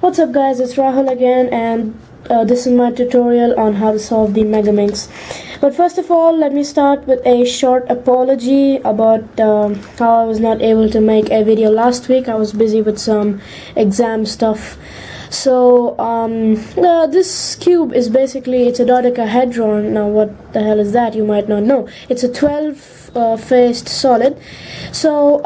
What's up guys, it's Rahul again, and this is my tutorial on how to solve the Megaminx. But first of all, let me start with a short apology about how I was not able to make a video last week. I was busy with some exam stuff. So this cube is basically, it's a dodecahedron. Now what the hell is that? You might not know. It's a 12 faced solid. So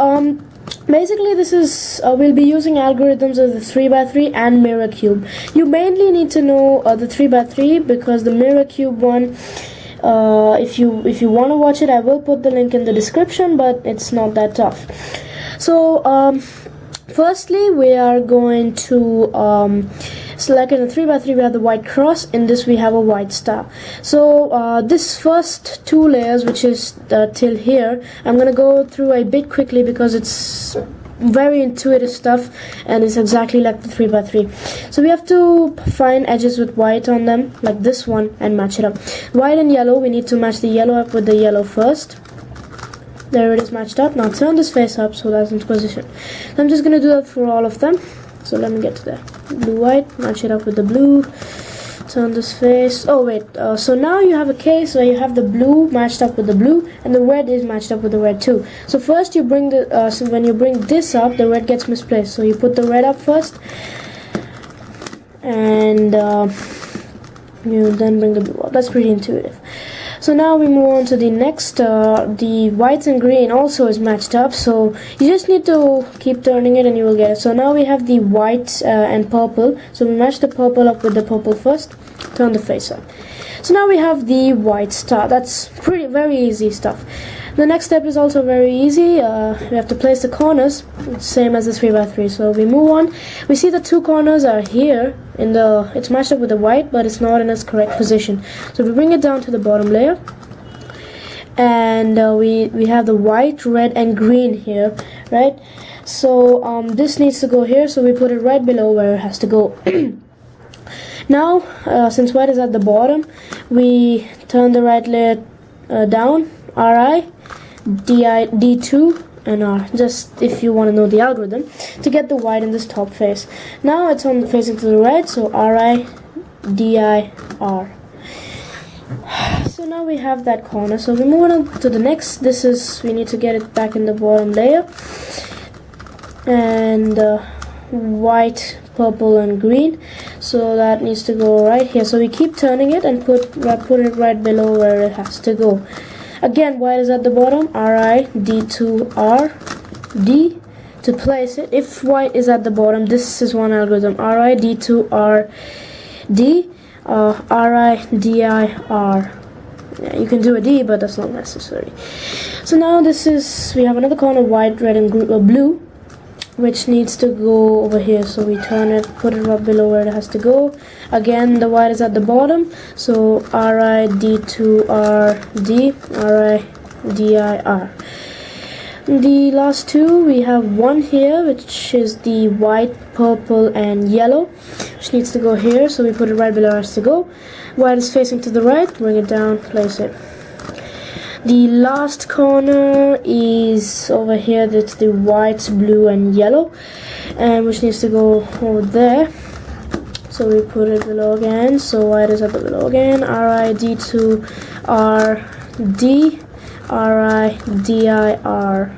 basically this is we'll be using algorithms of the 3x3 and mirror cube. You mainly need to know the 3x3 because the mirror cube one, if you want to watch it, I will put the link in the description, but it's not that tough. So firstly, we are going to select in the 3x3 we have the white cross. In this we have a white star. So this first two layers, which is till here, I'm gonna go through a bit quickly because it's very intuitive stuff and it's exactly like the 3x3. So we have to find edges with white on them, like this one, and match it up. White and yellow, we need to match the yellow up with the yellow first. There it is, matched up. Now turn this face up so that's in position. So I'm just going to do that for all of them. So let me get to there. Blue, white, match it up with the blue. Turn this face. Oh wait, so now you have a case where you have the blue matched up with the blue and the red is matched up with the red too. So first you bring the, so when you bring this up, the red gets misplaced. So you put the red up first and you then bring the blue up. That's pretty intuitive. So now we move on to the next. The white and green also is matched up, so you just need to keep turning it and you will get it. So now we have the white and purple, so we match the purple up with the purple first, turn the face up. So now we have the white star. That's very easy stuff. The next step is also very easy. We have to place the corners, same as the 3x3. So we move on. We see the two corners are here in the, it's matched up with the white, but it's not in its correct position. So we bring it down to the bottom layer, and we have the white, red, and green here, right? So this needs to go here, so we put it right below where it has to go. Now, since white is at the bottom, we turn the right layer down, Ri, D2 and R, just if you want to know the algorithm, to get the white in this top face. Now it's on facing to the right, so Ri, Di, R. So now we have that corner. So we move on to the next. This is, we need to get it back in the bottom layer, and white, purple, and green. So that needs to go right here. So we keep turning it and put it right below where it has to go. Again, white is at the bottom, Ri, D2, R, D, to place it. If white is at the bottom, this is one algorithm, Ri, D2, R, D, Ri, Di, R. Yeah, you can do a D, but that's not necessary. So now this is, we have another corner, white, red, and blue, which needs to go over here. So we turn it, put it right below where it has to go. Again, the white is at the bottom, so Ri, D2, R, D, Ri, Di, R. The last two, we have one here, which is the white, purple, and yellow, which needs to go here, so we put it right below where it has to go. White is facing to the right, bring it down, place it. The last corner is over here, that's the white, blue, and yellow, and which needs to go over there. So we put it below again, so white is at the below again, Ri, D2, R, D, Ri, Di, R.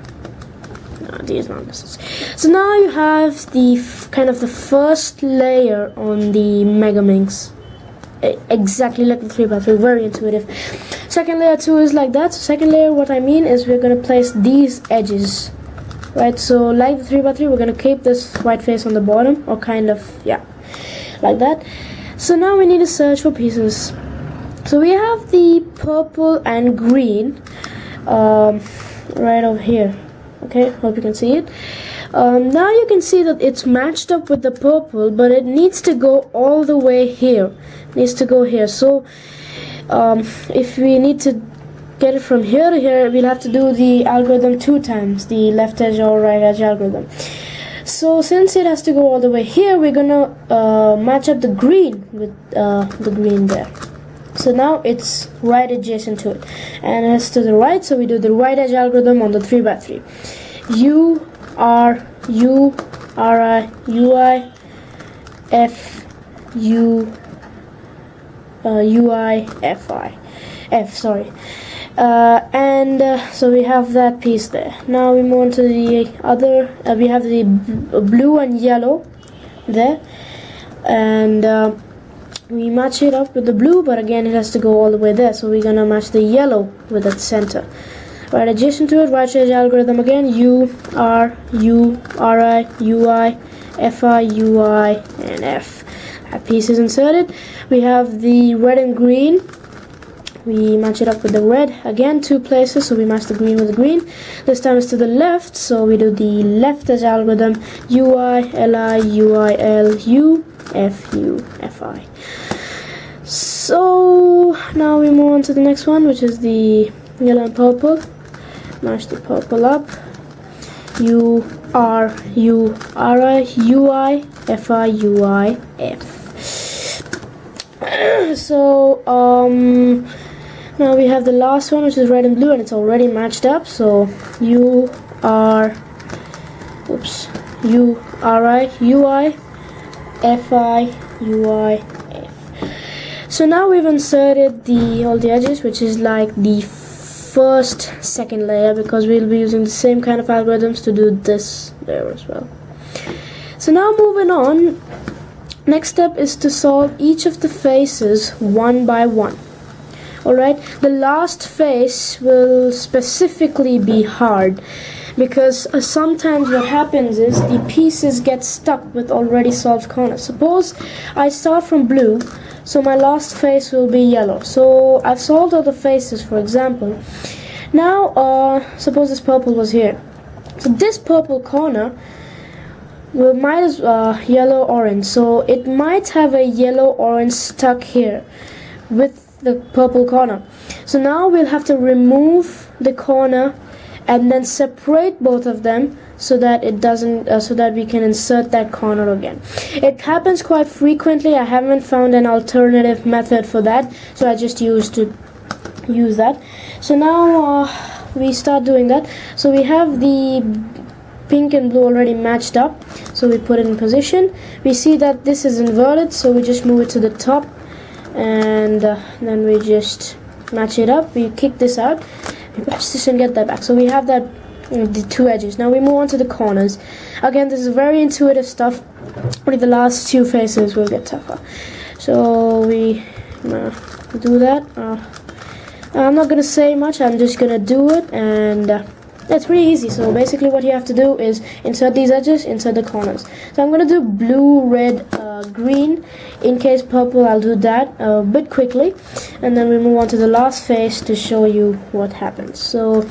No, D is not necessary. So now you have the kind of the first layer on the Megaminx. Exactly like the 3x3, very intuitive. Second layer too is like that. So second layer, what I mean is we're going to place these edges, right? So like the 3x3, we're going to keep this white face on the bottom, or kind of, yeah, like that. So now we need to search for pieces. So we have the purple and green right over here. Okay, hope you can see it. Now you can see that it's matched up with the purple, but it needs to go all the way here. It needs to go here. So if we need to get it from here to here, we'll have to do the algorithm 2 times, the left edge or right edge algorithm. So since it has to go all the way here, we're gonna match up the green with the green there. So now it's right adjacent to it, and it's to the right, so we do the right edge algorithm on the 3x3. U, R, U, R, I, U, I, F U UI F I F, sorry. So we have that piece there. Now we move on to the other. We have the blue and yellow there, and we match it up with the blue, but again it has to go all the way there, so we're gonna match the yellow with the center. Right adjacent to it, right edge algorithm again, U R U R I U I F I U I and F. That piece is inserted. We have the red and green. We match it up with the red again, 2 places, so we match the green with the green. This time it's to the left, so we do the left edge algorithm, UI Li UI L U F U F I. So now we move on to the next one, which is the yellow and purple. Match the purple up, U R U R I U I F I U I F. So now we have the last one, which is red and blue, and it's already matched up. So U R I U I F I U I F. So now we've inserted all the edges, which is like the second layer, because we'll be using the same kind of algorithms to do this there as well. So now moving on, next step is to solve each of the faces one by one. Alright, the last face will specifically be hard, because sometimes what happens is the pieces get stuck with already solved corners. Suppose I start from blue, so my last face will be yellow. So I've solved all the faces, for example. Now suppose this purple was here. So this purple corner might as yellow orange, so it might have a yellow orange stuck here with the purple corner. So now we'll have to remove the corner and then separate both of them so that it doesn't so that we can insert that corner again. It happens quite frequently. I haven't found an alternative method for that, so I just use that. So now we start doing that. So we have the pink and blue already matched up, so we put it in position. We see that this is inverted, so we just move it to the top, and then we just match it up. We kick this out, we match this and get that back. So we have that, the 2 edges. Now we move on to the corners. Again, this is very intuitive stuff. Only the last 2 faces will get tougher. So we do that. I'm not gonna say much, I'm just gonna do it, and it's pretty easy. So basically what you have to do is insert these edges, insert the corners. So I'm gonna do blue, red, green. In case purple, I'll do that a bit quickly, and then we move on to the last face to show you what happens. So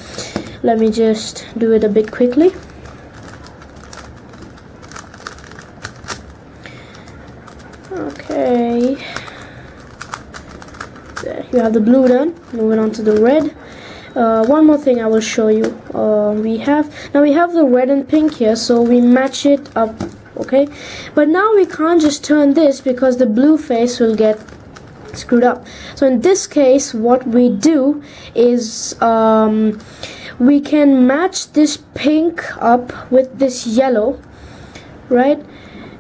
let me just do it a bit quickly. Okay, there you have the blue done. Moving on to the red. One more thing I will show you. We have the red and pink here, so we match it up. Okay, but now we can't just turn this, because the blue face will get screwed up. So in this case, what we do is we can match this pink up with this yellow, right?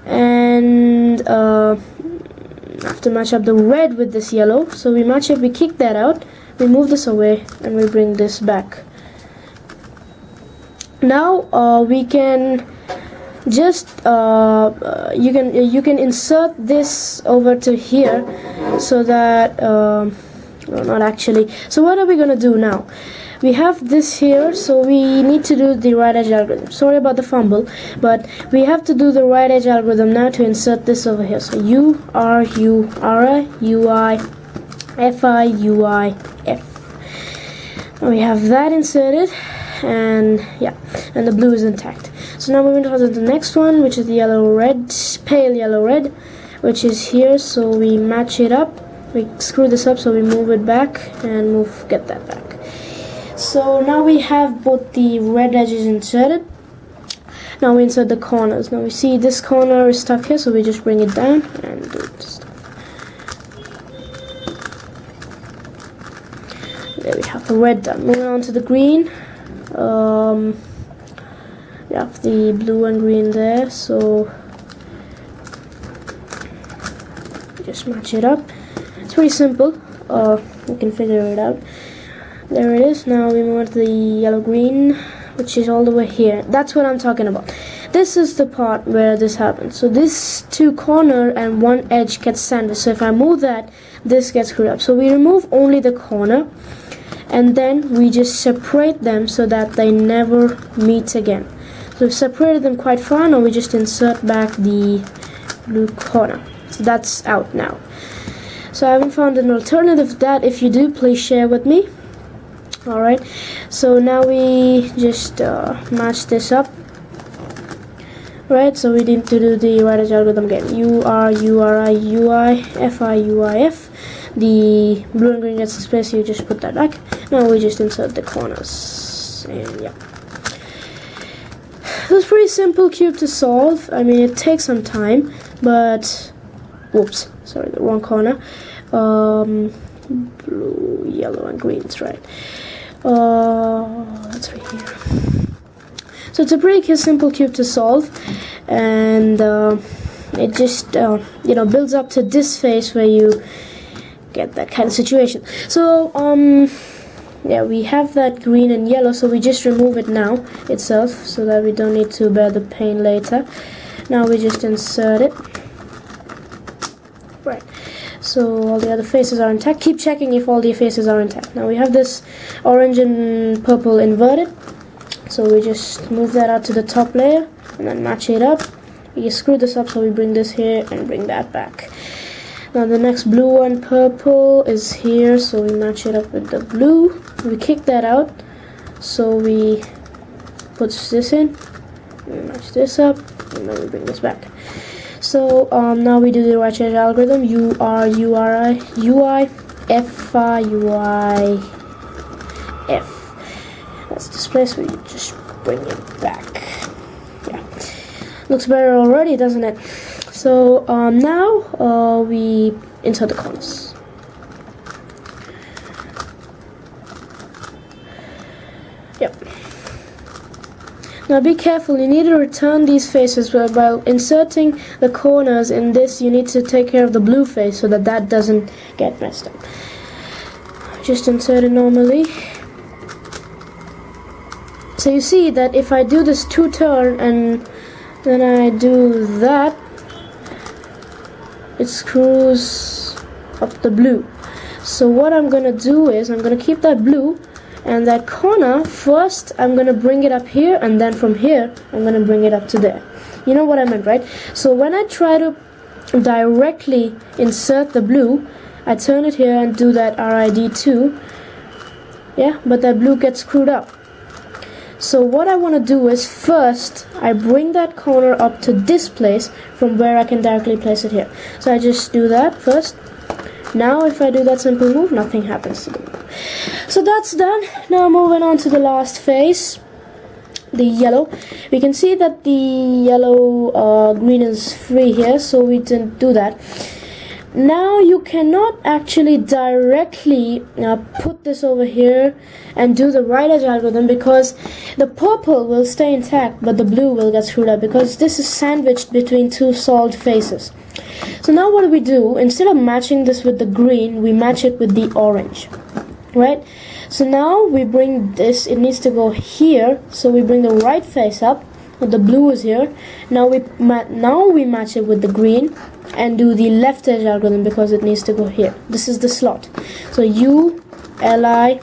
And have to match up the red with this yellow. So we match it, we kick that out, we move this away, and we bring this back. Now we can just you can insert this over to here, so that well, not actually. So what are we gonna do now? We have this here, so we need to do the right edge algorithm. Sorry about the fumble, but we have to do the right edge algorithm now to insert this over here. So U R U R I U I F I U I F. Now we have that inserted, and yeah, and the blue is intact. So now moving on to the next one, which is the yellow red, pale yellow red, which is here. So we match it up, we screw this up, so we move it back and get that back. So now we have both the red edges inserted. Now we insert the corners. Now we see this corner is stuck here, so we just bring it down and do this stuff. There we have the red done. Moving on to the green. We have the blue and green there, so just match it up. It's pretty simple. You can figure it out. There it is. Now we move on to the yellow green, which is all the way here. That's what I'm talking about. This is the part where this happens. So this two corner and one edge gets sandwiched. So if I move that, this gets screwed up. So we remove only the corner, and then we just separate them so that they never meet again. So we've separated them quite far. Now we just insert back the blue corner. So that's out now. So I haven't found an alternative to that. If you do, please share with me. Alright, so now we just match this up. Right, so we need to do the right edge algorithm again. UR, URI, UI, FI, UIF. The blue and green gets the space, you just put that back. Now we just insert the corners. And yeah. It was pretty simple cube to solve. I mean, it takes some time, but whoops, sorry, the wrong corner. Blue, yellow, and greens, right? That's right here. So it's a pretty simple cube to solve, and it just builds up to this phase where you get that kind of situation. So yeah, we have that green and yellow, so we just remove it now itself so that we don't need to bear the pain later. Now we just insert it. Right, so all the other faces are intact. Keep checking if all the faces are intact. Now we have this orange and purple inverted, so we just move that out to the top layer and then match it up. We screw this up, so we bring this here and bring that back. Now the next blue and purple is here, so we match it up with the blue. We kick that out, so we put this in, we match this up, and then we bring this back. So now we do the right edge algorithm. UR, URI, UI, FI, UI, F. That's the space where you just bring it back. Yeah, looks better already, doesn't it? So now we insert the corners. Yep. Now be careful, you need to return these faces while inserting the corners in this. You need to take care of the blue face so that that doesn't get messed up. Just insert it normally. So you see that if I do this two turn and then I do that, it screws up the blue. So what I'm gonna do is I'm gonna keep that blue, and that corner first I'm gonna bring it up here, and then from here I'm gonna bring it up to there. You know what I meant, right? So when I try to directly insert the blue, I turn it here and do that RID2, yeah, but that blue gets screwed up. So what I want to do is first I bring that corner up to this place from where I can directly place it here. So I just do that first. Now if I do that simple move, nothing happens to the move. So that's done. Now moving on to the last phase, the yellow. We can see that the yellow green is free here, so we didn't do that. Now you cannot actually directly put this over here and do the right edge algorithm, because the purple will stay intact but the blue will get screwed up because this is sandwiched between two solved faces. So now what do? Instead of matching this with the green, we match it with the orange, right? So now we bring this, it needs to go here, so we bring the right face up, but the blue is here. Now we match it with the green and do the left edge algorithm because it needs to go here. This is the slot. So U, L, I,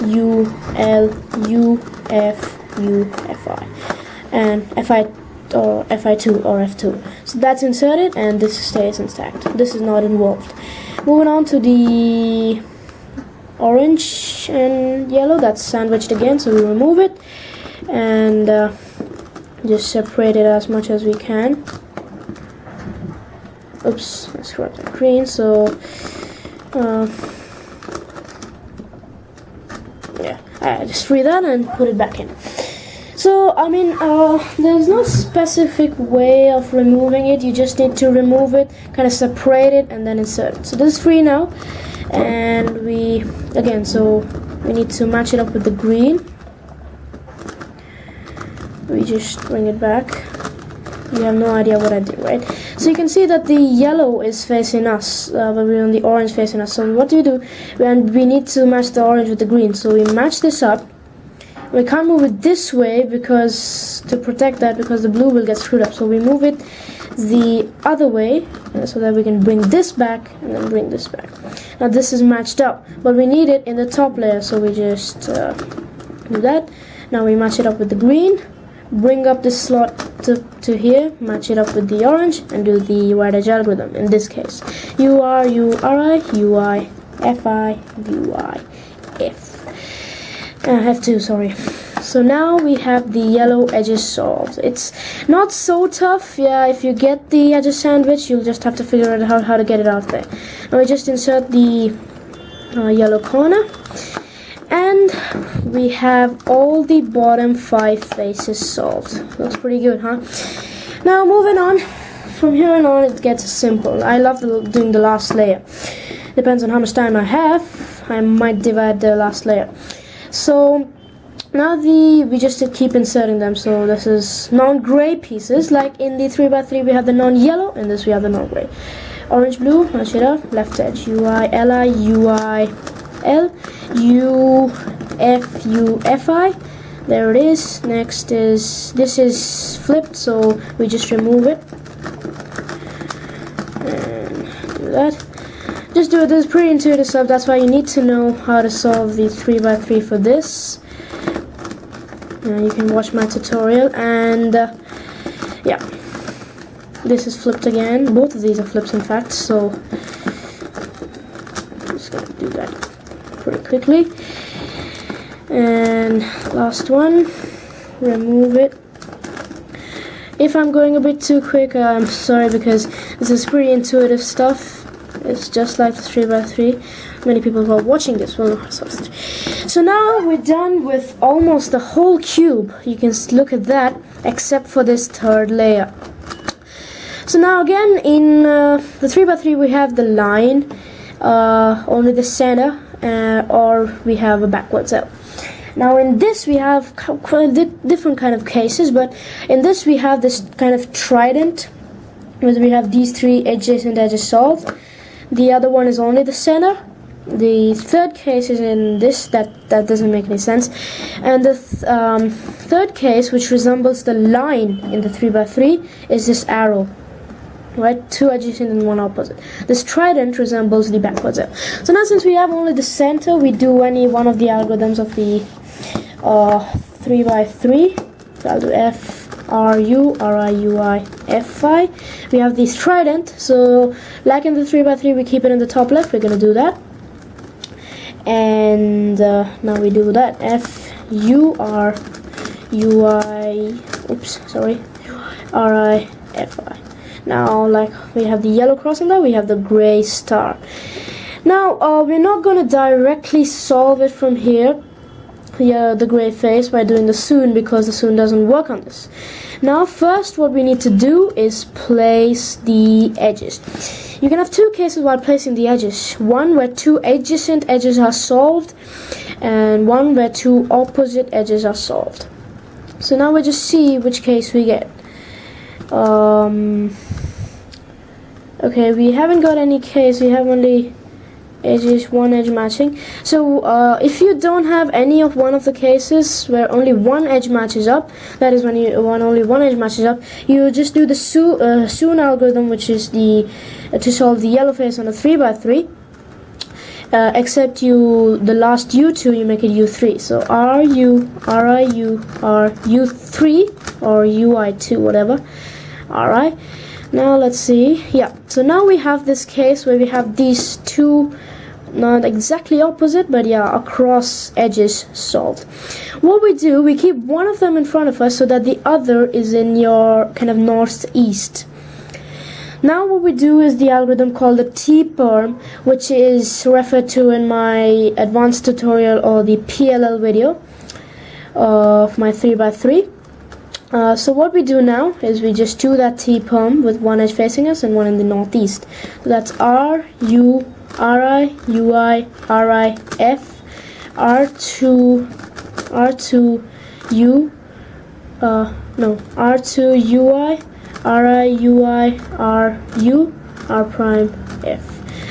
U, L, U, F, U, F, I, and F, I, or FI2 or F2. So that's inserted and this stays intact. This is not involved. Moving on to the orange and yellow, that's sandwiched again, so we remove it and just separate it as much as we can. Oops, let's screw up that green. So yeah, I just free that and put it back in. So I mean, there's no specific way of removing it. You just need to remove it, kind of separate it, and then insert it. So this is free now, and we need to match it up with the green. We just bring it back. you have no idea what I did, right? So you can see that the yellow is facing us, but we're on the orange facing us. So what do? We need to match the orange with the green. So we match this up. We can't move it this way because to protect that, because the blue will get screwed up. So we move it the other way so that we can bring this back and then bring this back. Now this is matched up, but we need it in the top layer, so we just do that. Now we match it up with the green, bring up this slot to here, match it up with the orange, and do the wide edge algorithm. In this case, UR, URI, UI, FI, UI, F2, sorry. So now we have the yellow edges solved. It's not so tough, yeah. If you get the edges sandwich, you'll just have to figure out how to get it out there. Now we just insert the yellow corner, and we have all the bottom 5 faces solved. Looks pretty good, huh? Now moving on, from here on it gets simple. I love doing the last layer. Depends on how much time I have, I might divide the last layer. So now we just keep inserting them. So this is non-gray pieces, like in the 3x3 we have the non-yellow, and this we have the non-gray. Orange, blue, match it up, left edge, UI, LI, UI, L, U, F, U, Fi. There it is. Next is, this is flipped, so we just remove it. And do that. Just do it. This is pretty intuitive stuff. That's why you need to know how to solve the 3x3 for this. You can watch my tutorial, and yeah, this is flipped again. Both of these are flips, in fact, so I'm just gonna do that pretty quickly. And last one, remove it. If I'm going a bit too quick, I'm sorry, because this is pretty intuitive stuff. It's just like the 3x3. Many people who are watching this will know how to solve it. So now we're done with almost the whole cube. You can look at that, except for this third layer. So now again, in the 3x3 we have the line, only the center, or we have a backwards L. Now in this we have quite different kind of cases, but in this we have this kind of trident, where we have these 3 adjacent edges solved. The other one is only the center. The third case is in this, that doesn't make any sense. And the third case, which resembles the line in the 3x3, is this arrow, right? 2 adjacent and 1 opposite. This trident resembles the backwards L. So now, since we have only the center, we do any one of the algorithms of the 3x3. So I'll do F, R, U, R, I, U, I, F, I. We have this trident, so like in the 3x3 we keep it in the top left. We're going to do that. And now we do that. F, U, R, U, I, oops, sorry, R, I, F, I. Now, like we have the yellow crossing there, we have the gray star. Now, we're not going to directly solve it from here, the gray face, by doing the soon, because the soon doesn't work on this. Now first what we need to do is place the edges. You can have 2 cases while placing the edges. One where 2 adjacent edges are solved, and one where 2 opposite edges are solved. So now we'll just see which case we get. Okay, we haven't got any case, we have only edges, 1 edge matching. So if you don't have any of one of the cases where only 1 edge matches up, that is when only 1 edge matches up, you just do the soon algorithm, which is the to solve the yellow face on a 3x3. Except the last U2 you make it U3. So RU, RIU, R U3 or UI2, whatever. Alright. Now let's see. Yeah. So now we have this case where we have these 2, not exactly opposite, but yeah, across edges solved. What we do, we keep one of them in front of us so that the other is in your kind of northeast. Now what we do is the algorithm called the T-perm, which is referred to in my advanced tutorial or the PLL video of my 3x3. So what we do now is we just do that T-perm with 1 edge facing us and 1 in the northeast. So that's R, U, R, I, U, I, R, I, F, R2, R2, U, no, R2, UI, Ri, Ui, Ru, R prime, F.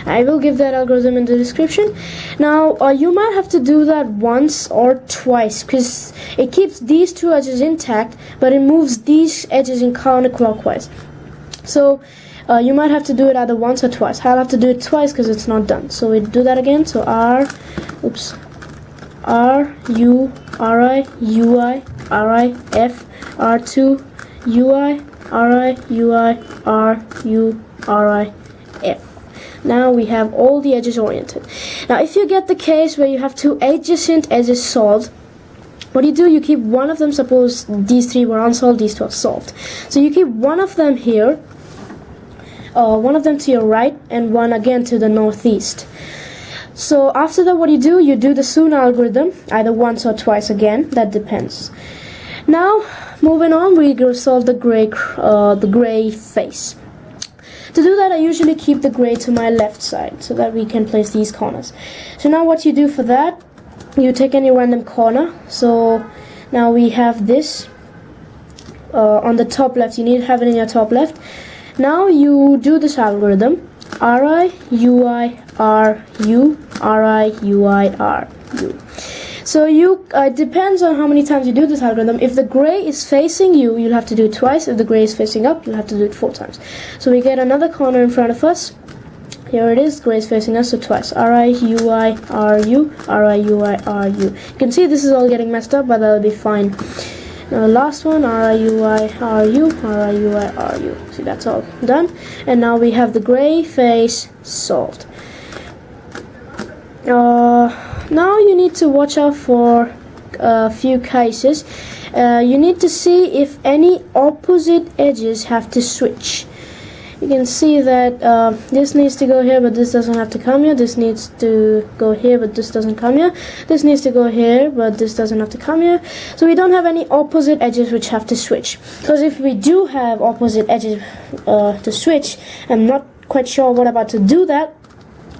I will give that algorithm in the description. Now you might have to do that once or twice because it keeps these two edges intact, but it moves these edges in counterclockwise. So you might have to do it either once or twice. I'll have to do it twice because it's not done. So we do that again. So R, U, Ri, Ui, Ri, F, R2, Ui, Ri, Ui, Ru, Ri, F. Now we have all the edges oriented. Now if you get the case where you have two adjacent edges solved, what do? You keep one of them. Suppose these three were unsolved, these two are solved. So you keep one of them here, one of them to your right, and one again to the northeast. So after that, what do? You do the Soon algorithm, either once or twice again, that depends. Now, moving on, we go solve the gray face. To do that, I usually keep the gray to my left side so that we can place these corners. So now what you do for that, you take any random corner. So now we have this on the top left. You need to have it in your top left. Now you do this algorithm. Ri, Ui, Ru, Ri, Ui, Ru. So it depends on how many times you do this algorithm. If the gray is facing you, you'll have to do it twice. If the gray is facing up, you'll have to do it 4 times. So we get another corner in front of us. Here it is, gray is facing us, so twice. Ri, Ui, Ru, Ri, Ui, Ru. You can see this is all getting messed up, but that'll be fine. Now the last one, Ri, Ui, Ru, Ri, Ui, Ru. See, that's all done. And now we have the gray face solved. Now you need to watch out for a few cases. You need to see if any opposite edges have to switch. You can see that this needs to go here, but this doesn't have to come here. This needs to go here, but this doesn't come here. This needs to go here, but this doesn't have to come here. So we don't have any opposite edges which have to switch. Because if we do have opposite edges to switch, I'm not quite sure what about to do that.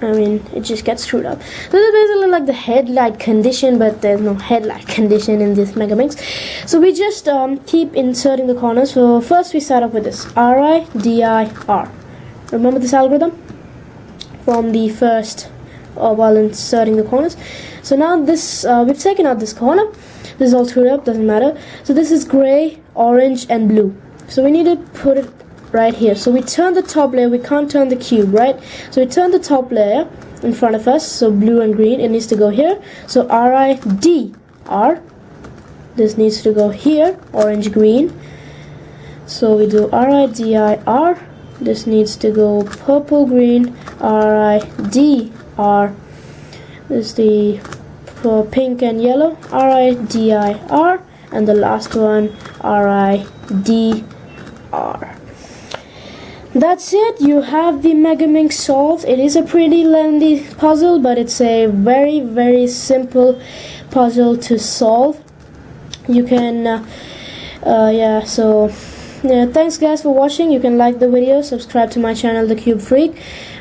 I mean, it just gets screwed up. So this is basically like the headlight condition, but there's no headlight condition in this Megaminx. So we just keep inserting the corners. So first we start off with this Ri, Di, R. Remember this algorithm from the first while inserting the corners. So now this we've taken out this corner. This is all screwed up, doesn't matter. So this is gray, orange, and blue. So we need to put it right here. So we turn the top layer. We can't turn the cube, right? So we turn the top layer in front of us. So blue and green, it needs to go here. So Ri, D, R. This needs to go here, orange, green. So we do Ri, D, I, R. This needs to go purple, green, Ri, D, R. This is the pink and yellow, Ri, D, I, R. And the last one, Ri, D, R. That's it. You have the Megaminx solved. It is a pretty lengthy puzzle, but it's a very, very simple puzzle to solve. You can thanks guys for watching. You can like the video, subscribe to my channel The Cube Freak,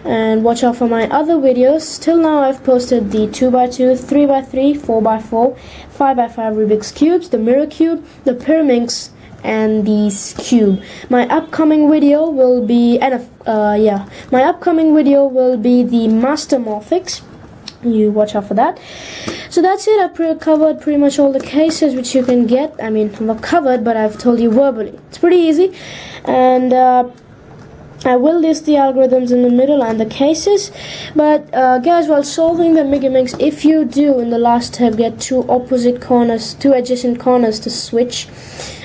and watch out for my other videos. Till now I've posted the 2x2, 3x3, 4x4, 5x5 Rubik's Cubes, the Mirror Cube, the Pyraminx, and the cube. My upcoming video will be the Master Morphix. You watch out for that. So that's it. I've covered pretty much all the cases which you can get. I mean, not covered, but I've told you verbally. It's pretty easy, and I will list the algorithms in the middle and the cases. But guys, while solving the Megaminx, if you do in the last step get two adjacent corners to switch,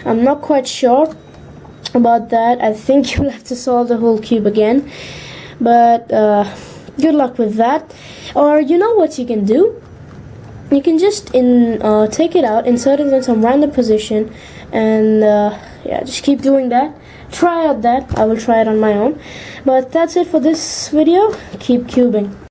I'm not quite sure about that. I think you'll have to solve the whole cube again, but good luck with that. Or you know what you can do? You can just take it out, insert it in some random position, and just keep doing that. Try out that. I will try it on my own. But that's it for this video. Keep cubing.